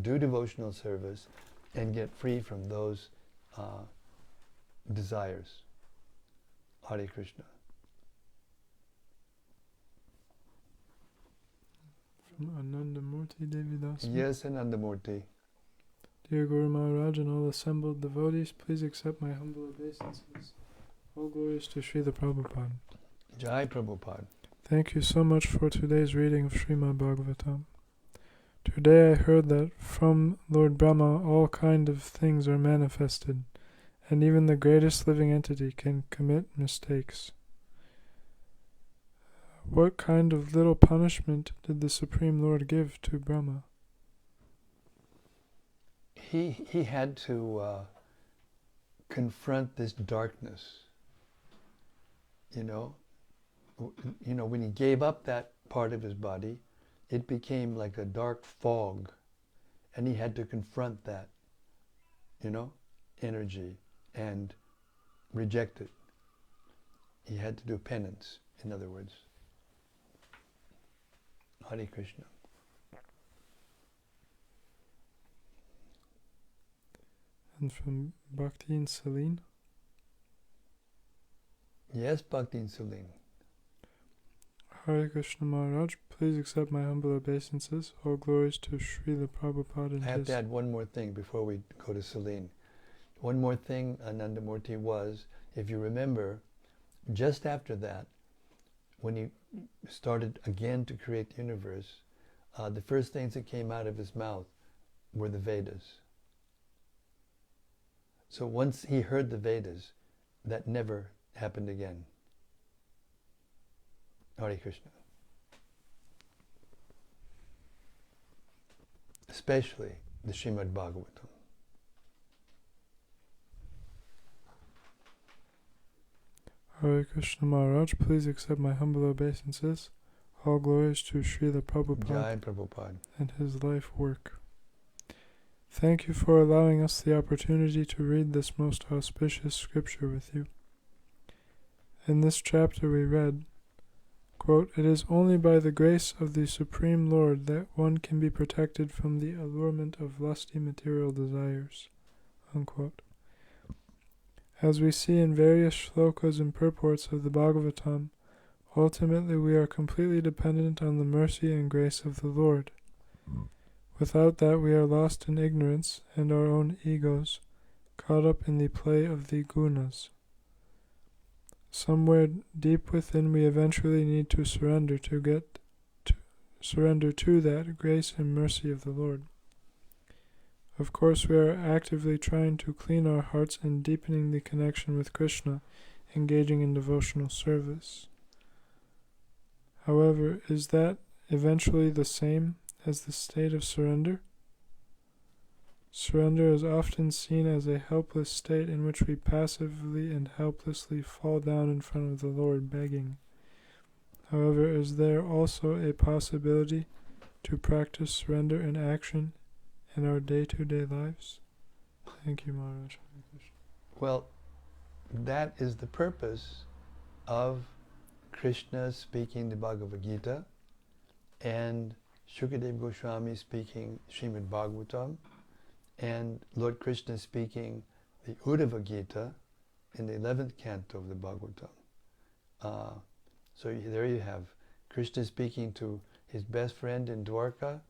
do devotional service and get free from those desires. Hare Krishna.
From Anandamurti Devi Dasi.
Yes, Anandamurti.
Dear Guru Maharaj and all assembled devotees, please accept my humble obeisances. All glories to Srila Prabhupada.
Jai Prabhupada.
Thank you so much for today's reading of Śrīmad-Bhāgavatam. Today I heard that from Lord Brahma all kind of things are manifested, and even the greatest living entity can commit mistakes. What kind of little punishment did the Supreme Lord give to Brahma?
He had to confront this darkness. You know, when he gave up that part of his body, it became like a dark fog, and he had to confront that, energy and reject it. He had to do penance, in other words. Hare Krishna.
And from Bhakti and Celine.
Yes, Bhakti and Celine.
Hare Krishna Maharaj, please accept my humble obeisances. All glories to Srila Prabhupada and
I have to add one more thing before we go to Celine. One more thing, Anandamurti, was, if you remember, just after that, when he started again to create the universe, the first things that came out of his mouth were the Vedas. So once he heard the Vedas, that never happened again. Hare Krishna. Especially the Śrīmad-Bhāgavatam.
Hare Krishna Maharaj, please accept my humble obeisances. All glories to Srila
Jai
Prabhupada
Prabhupada.
and his life work. Thank you for allowing us the opportunity to read this most auspicious scripture with you. In this chapter we read, quote, "It is only by the grace of the Supreme Lord that one can be protected from the allurement of lusty material desires." Unquote. As we see in various shlokas and purports of the Bhagavatam, ultimately we are completely dependent on the mercy and grace of the Lord. Without that we are lost in ignorance and our own egos, caught up in the play of the gunas. Somewhere deep within we eventually need to surrender to that grace and mercy of the Lord. Of course, we are actively trying to clean our hearts and deepening the connection with Krishna, engaging in devotional service. However, is that eventually the same as the state of surrender? Surrender is often seen as a helpless state in which we passively and helplessly fall down in front of the Lord begging. However, is there also a possibility to practice surrender in action in our day-to-day lives? Thank you, Maharaj.
Well, that is the purpose of Krishna speaking the Bhagavad Gita and Shukadeva Goswami speaking Śrīmad-Bhāgavatam and Lord Krishna speaking the Uddhava Gita in the 11th canto of the Bhagavatam. So there you have Krishna speaking to his best friend in Dwarka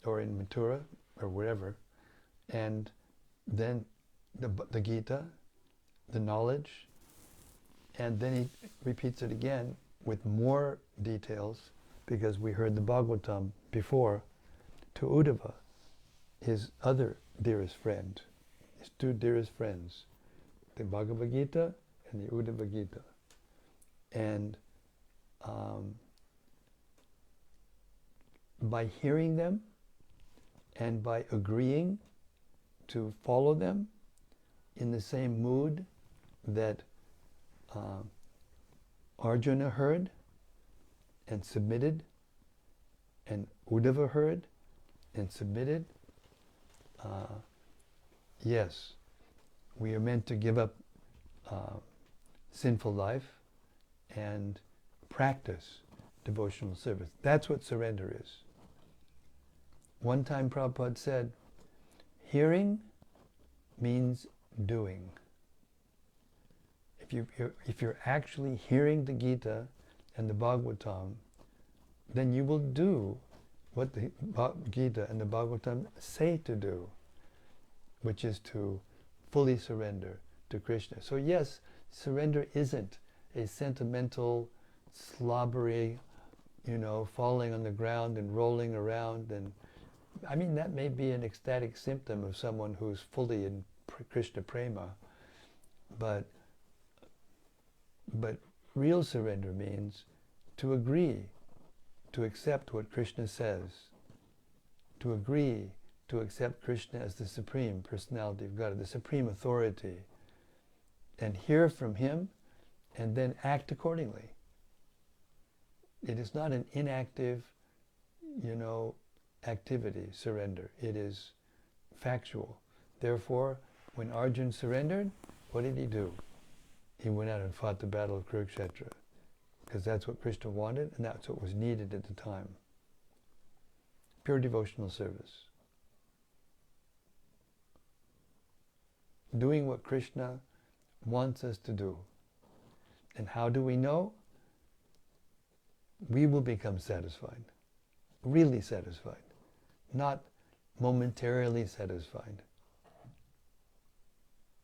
or in Mathura or wherever, and then the Gita, the knowledge, and then he repeats it again with more details because we heard the Bhagavatam before to Uddhava, his other dearest friend, his two dearest friends, the Bhagavad Gita and the Uddhava Gita. And by hearing them and by agreeing to follow them in the same mood that Arjuna heard and submitted, and Uddhava heard and submitted, yes, we are meant to give up sinful life and practice devotional service. That's what surrender is. One time Prabhupada said, hearing means doing. If you're actually hearing the Gita and the Bhagavatam, then you will do what the Gita and the Bhagavatam say to do, which is to fully surrender to Krishna. So yes, surrender isn't a sentimental, slobbery, falling on the ground and rolling around. And I mean, that may be an ecstatic symptom of someone who's fully in Krishna prema, But real surrender means to agree, to accept what Krishna says, to agree, to accept Krishna as the Supreme Personality of God, the Supreme Authority, and hear from Him, and then act accordingly. It is not an inactive, activity, surrender. It is factual. Therefore, when Arjuna surrendered, what did he do? He went out and fought the battle of Kurukshetra, because that's what Krishna wanted, and that's what was needed at the time. Pure devotional service. Doing what Krishna wants us to do. And how do we know? We will become satisfied, really satisfied, not momentarily satisfied,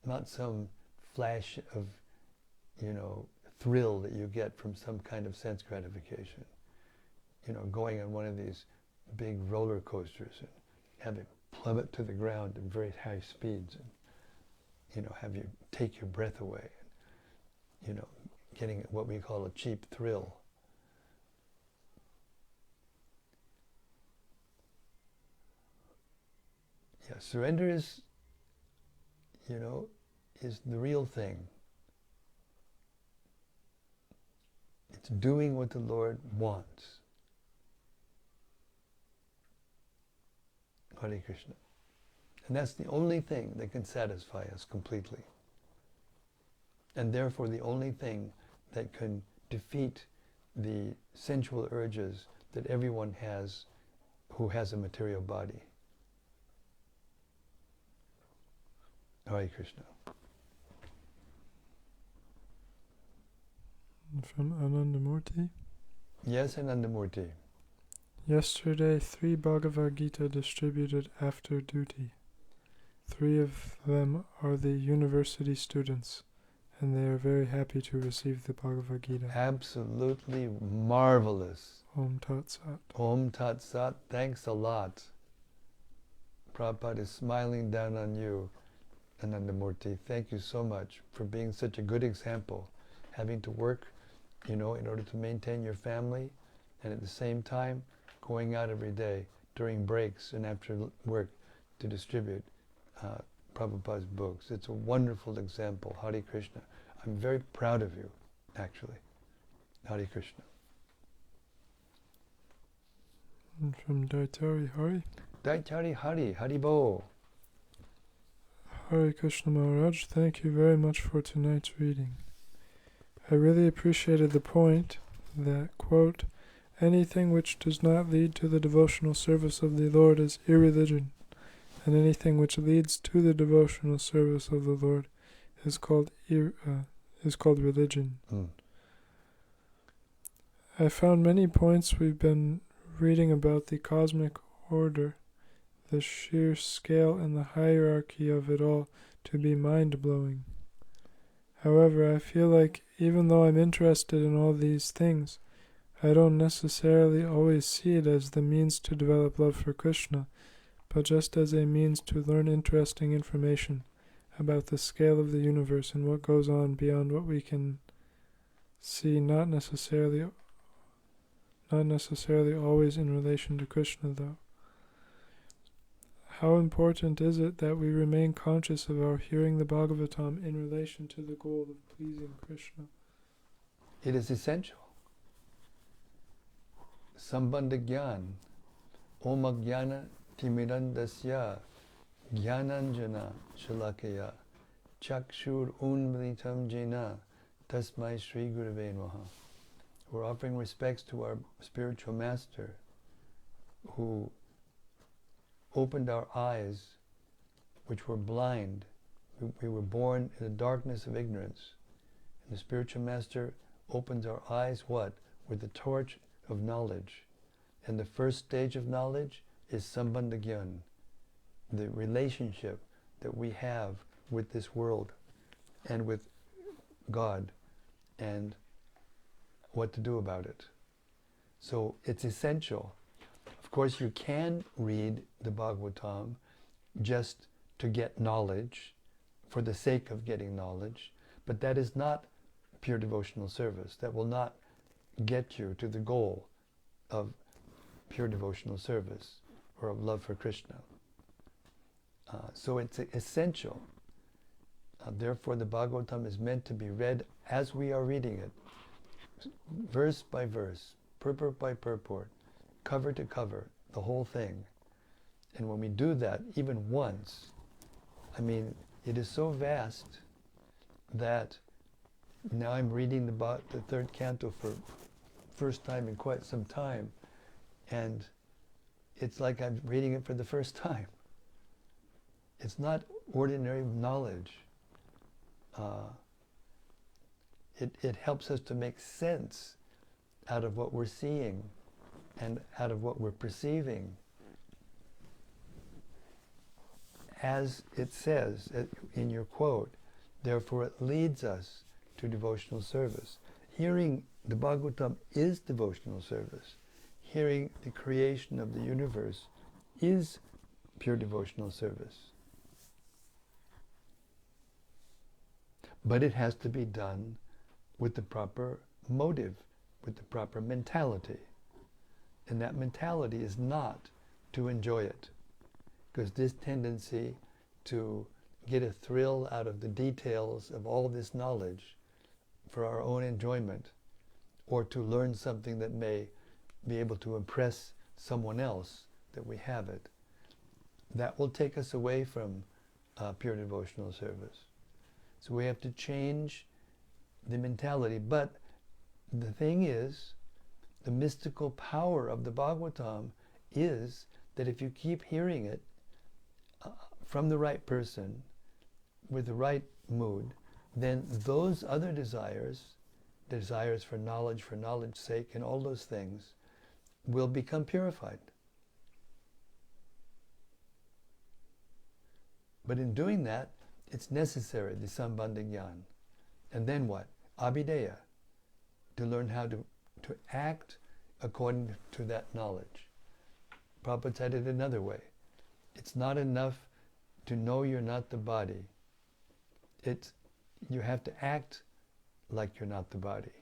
not some flash of, thrill that you get from some kind of sense gratification. Going on one of these big roller coasters and have it plummet to the ground at very high speeds, and have you take your breath away, and, getting what we call a cheap thrill. Yeah, surrender is the real thing. It's doing what the Lord wants. Hare Krishna. And that's the only thing that can satisfy us completely. And therefore the only thing that can defeat the sensual urges that everyone has who has a material body. Hare Krishna.
From Anandamurti.
Yes, Anandamurti.
Yesterday, 3 Bhagavad Gita distributed after duty. 3 of them are the university students, and they are very happy to receive the Bhagavad Gita.
Absolutely marvelous.
Om Tat Sat.
Om Tat Sat. Thanks a lot. Prabhupada is smiling down on you, Anandamurti. Thank you so much for being such a good example, having to work, in order to maintain your family, and at the same time going out every day during breaks and after work to distribute Prabhupada's books. It's a wonderful example. Hare Krishna. I'm very proud of you, actually. Hare Krishna.
And from Daitari Hari.
Daitari Hari, Haribo.
Hare Krishna Maharaj, thank you very much for tonight's reading. I really appreciated the point that, quote, anything which does not lead to the devotional service of the Lord is irreligion, and anything which leads to the devotional service of the Lord is called religion. I found many points we've been reading about the cosmic order, the sheer scale and the hierarchy of it all, to be mind-blowing. However, I feel like even though I'm interested in all these things, I don't necessarily always see it as the means to develop love for Krishna, but just as a means to learn interesting information about the scale of the universe and what goes on beyond what we can see, not necessarily always in relation to Krishna, though. How important is it that we remain conscious of our hearing the Bhagavatam in relation to the goal of pleasing Krishna?
It is essential. Sambandha Gyan, Om Jnana Timirandasya, Jnananjana Shalakaya, Chakshur Unmritam Jena, Tasmai Shri Gurave Namaha. We're offering respects to our spiritual master who opened our eyes, which were blind. We were born in the darkness of ignorance. And the spiritual master opens our eyes, what? With the torch of knowledge. And the first stage of knowledge is Sambandha Gyan, the relationship that we have with this world and with God, and what to do about it. So it's essential. Of course, you can read the Bhagavatam just to get knowledge, for the sake of getting knowledge, but that is not pure devotional service. That will not get you to the goal of pure devotional service or of love for Krishna. So it's essential. Therefore, the Bhagavatam is meant to be read as we are reading it, verse by verse, purport by purport, cover to cover, the whole thing. And when we do that, even once, I mean, it is so vast that now I'm reading the third canto for first time in quite some time, and it's like I'm reading it for the first time. It's not ordinary knowledge. It helps us to make sense out of what we're seeing and out of what we're perceiving. As it says in your quote, therefore it leads us to devotional service. Hearing the Bhagavatam is devotional service. Hearing the creation of the universe is pure devotional service. But it has to be done with the proper motive, with the proper mentality. And that mentality is not to enjoy it. Because this tendency to get a thrill out of the details of all this knowledge for our own enjoyment, or to learn something that may be able to impress someone else that we have it, that will take us away from pure devotional service. So we have to change the mentality. But the thing is, the mystical power of the Bhagavatam is that if you keep hearing it from the right person, with the right mood, then those other desires for knowledge's sake, and all those things, will become purified. But in doing that, it's necessary, the sambandha jnana. And then what? Abhideya, to learn how to act according to that knowledge. Prabhupada said it another way. It's not enough to know you're not the body. You have to act like you're not the body.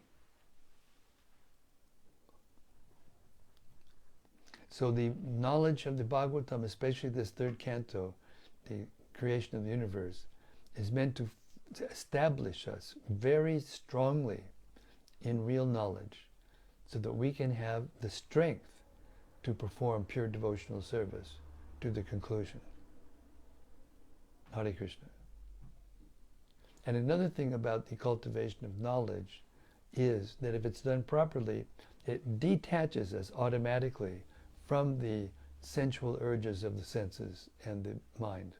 So the knowledge of the Bhagavatam, especially this third canto, the creation of the universe, is meant to establish us very strongly in real knowledge, so that we can have the strength to perform pure devotional service to the conclusion. Hare Krishna. And another thing about the cultivation of knowledge is that if it's done properly, it detaches us automatically from the sensual urges of the senses and the mind.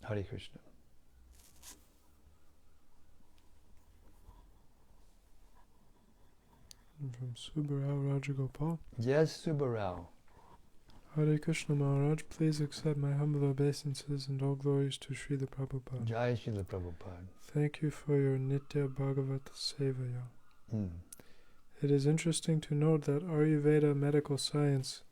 Hare Krishna.
From Subbarao Rajagopal.
Yes, Subbarao.
Hare Krishna Maharaj, please accept my humble obeisances and all glories to Srila Prabhupada.
Jai Srila Prabhupada.
Thank you for your Nitya Bhagavata Sevaya.
Mm.
It is interesting to note that Ayurveda medical science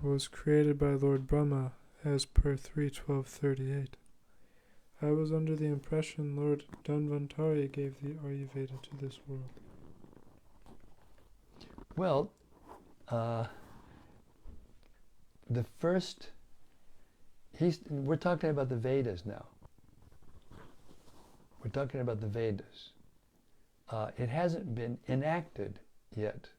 was created by Lord Brahma as per 3:12:38. I was under the impression Lord Dhanvantari gave the Ayurveda to this world.
Well, we're talking about the Vedas now. We're talking about the Vedas. It hasn't been enacted yet.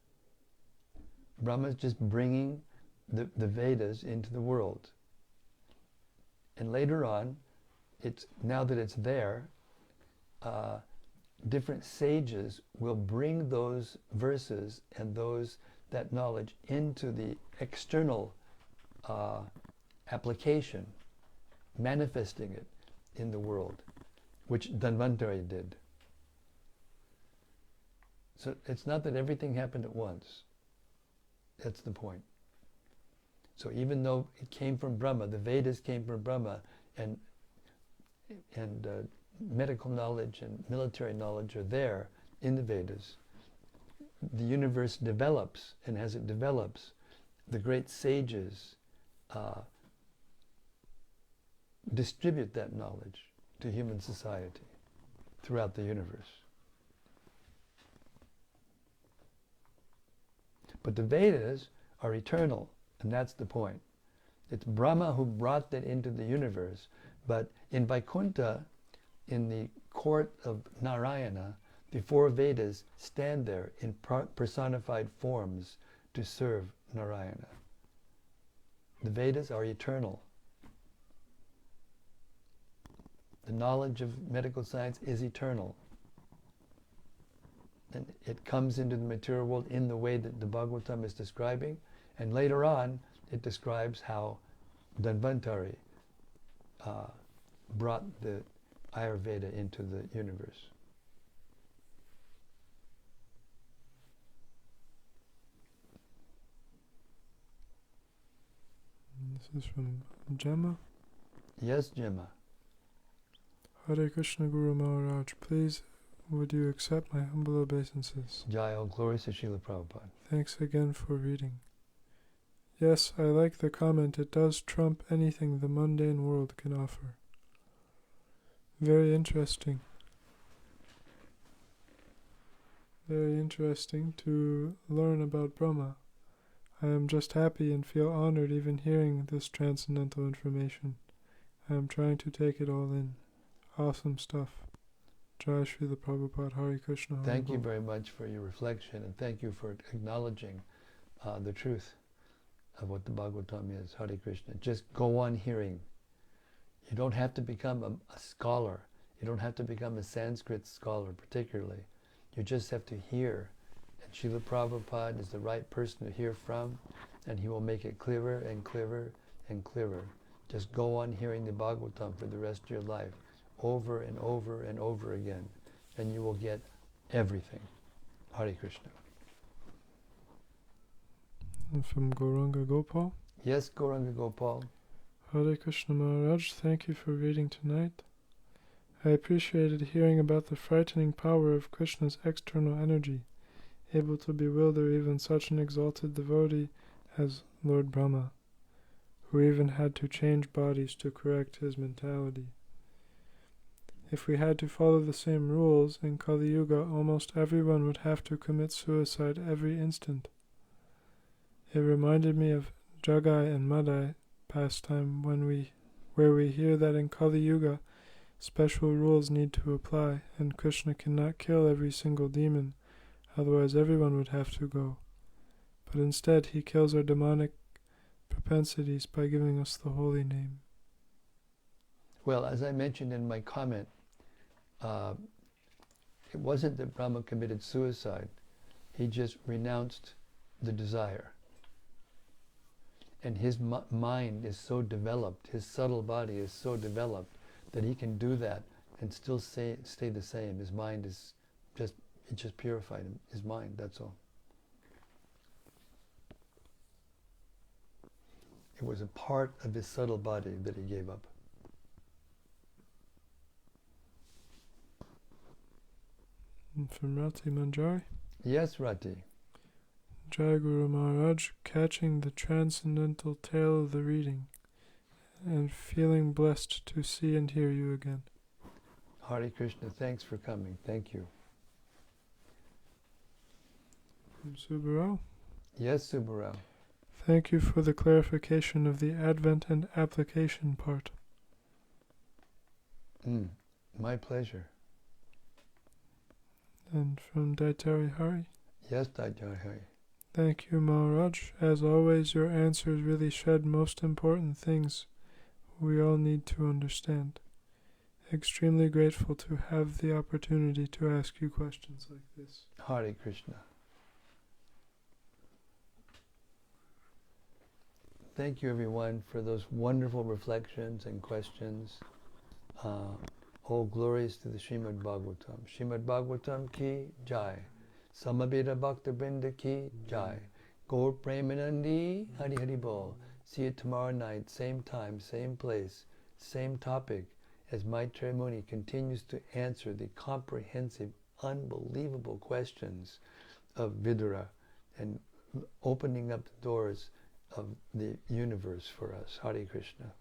Brahma's just bringing the Vedas into the world. And later on, now that it's there, different sages will bring those verses and that knowledge into the external application, manifesting it in the world, which Dhanvantari did. So it's not that everything happened at once. That's the point. So even though it came from Brahma, the Vedas came from Brahma, and medical knowledge and military knowledge are there in the Vedas, the universe develops, and as it develops, the great sages distribute that knowledge to human society throughout the universe. But the Vedas are eternal, and that's the point. It's Brahma who brought that into the universe, but in Vaikuntha, in the court of Narayana, the four Vedas stand there in personified forms to serve Narayana. The Vedas are eternal. The knowledge of medical science is eternal. And it comes into the material world in the way that the Bhagavatam is describing, and later on it describes how Dhanvantari brought the Ayurveda into the universe.
This is from Gemma.
Yes, Gemma.
Hare Krishna Guru Maharaj, please would you accept my humble obeisances?
Jai, all glories to Srila Prabhupada.
Thanks again for reading. Yes, I like the comment. It does trump anything the mundane world can offer. Very interesting. Very interesting to learn about Brahma. I am just happy and feel honored even hearing this transcendental information. I am trying to take it all in. Awesome stuff. Jai Srila Prabhupada, Hare Krishna.
Thank you very much for your reflection, and thank you for acknowledging the truth of what the Bhagavatam is. Hare Krishna. Just go on hearing. You don't have to become a scholar. You don't have to become a Sanskrit scholar particularly. You just have to hear. And Srila Prabhupada is the right person to hear from, and he will make it clearer and clearer and clearer. Just go on hearing the Bhagavatam for the rest of your life, over and over and over again, and you will get everything. Hare Krishna.
And from Gauranga Gopal.
Yes, Gauranga Gopal.
Hare Krishna Maharaj, thank you for reading tonight. I appreciated hearing about the frightening power of Krishna's external energy, able to bewilder even such an exalted devotee as Lord Brahma, who even had to change bodies to correct his mentality. If we had to follow the same rules, in Kali Yuga almost everyone would have to commit suicide every instant. It reminded me of Jagai and Madai pastime where we hear that in Kali Yuga special rules need to apply, and Krishna cannot kill every single demon, otherwise everyone would have to go. But instead he kills our demonic propensities by giving us the holy name.
Well, as I mentioned in my comment, it wasn't that Brahma committed suicide. He just renounced the desire. And his mind is so developed, his subtle body is so developed that he can do that and still stay the same. His mind is it just purified his mind, that's all. It was a part of his subtle body that he gave up.
And from Rati Manjari.
Yes, Rati.
Jai Guru Maharaj, catching the transcendental tale of the reading and feeling blessed to see and hear you again.
Hare Krishna, thanks for coming. Thank you.
From Subarao.
Yes, Subarao.
Thank you for the clarification of the Advent and application part.
My pleasure.
And from Daitari Hari.
Yes, Daitari Hari.
Thank you, Maharaj. As always, your answers really shed most important things we all need to understand. Extremely grateful to have the opportunity to ask you questions like this.
Hare Krishna. Thank you, everyone, for those wonderful reflections and questions. All glories to the Śrīmad-Bhāgavatam. Śrīmad-Bhāgavatam ki jai. Samaveda Bhakta Brinda ki jai. Gaur Premanandi Hari Hari Bol. See you tomorrow night, same time, same place, same topic, as Maitreya Muni continues to answer the comprehensive, unbelievable questions of Vidura and opening up the doors of the universe for us. Hare Krishna.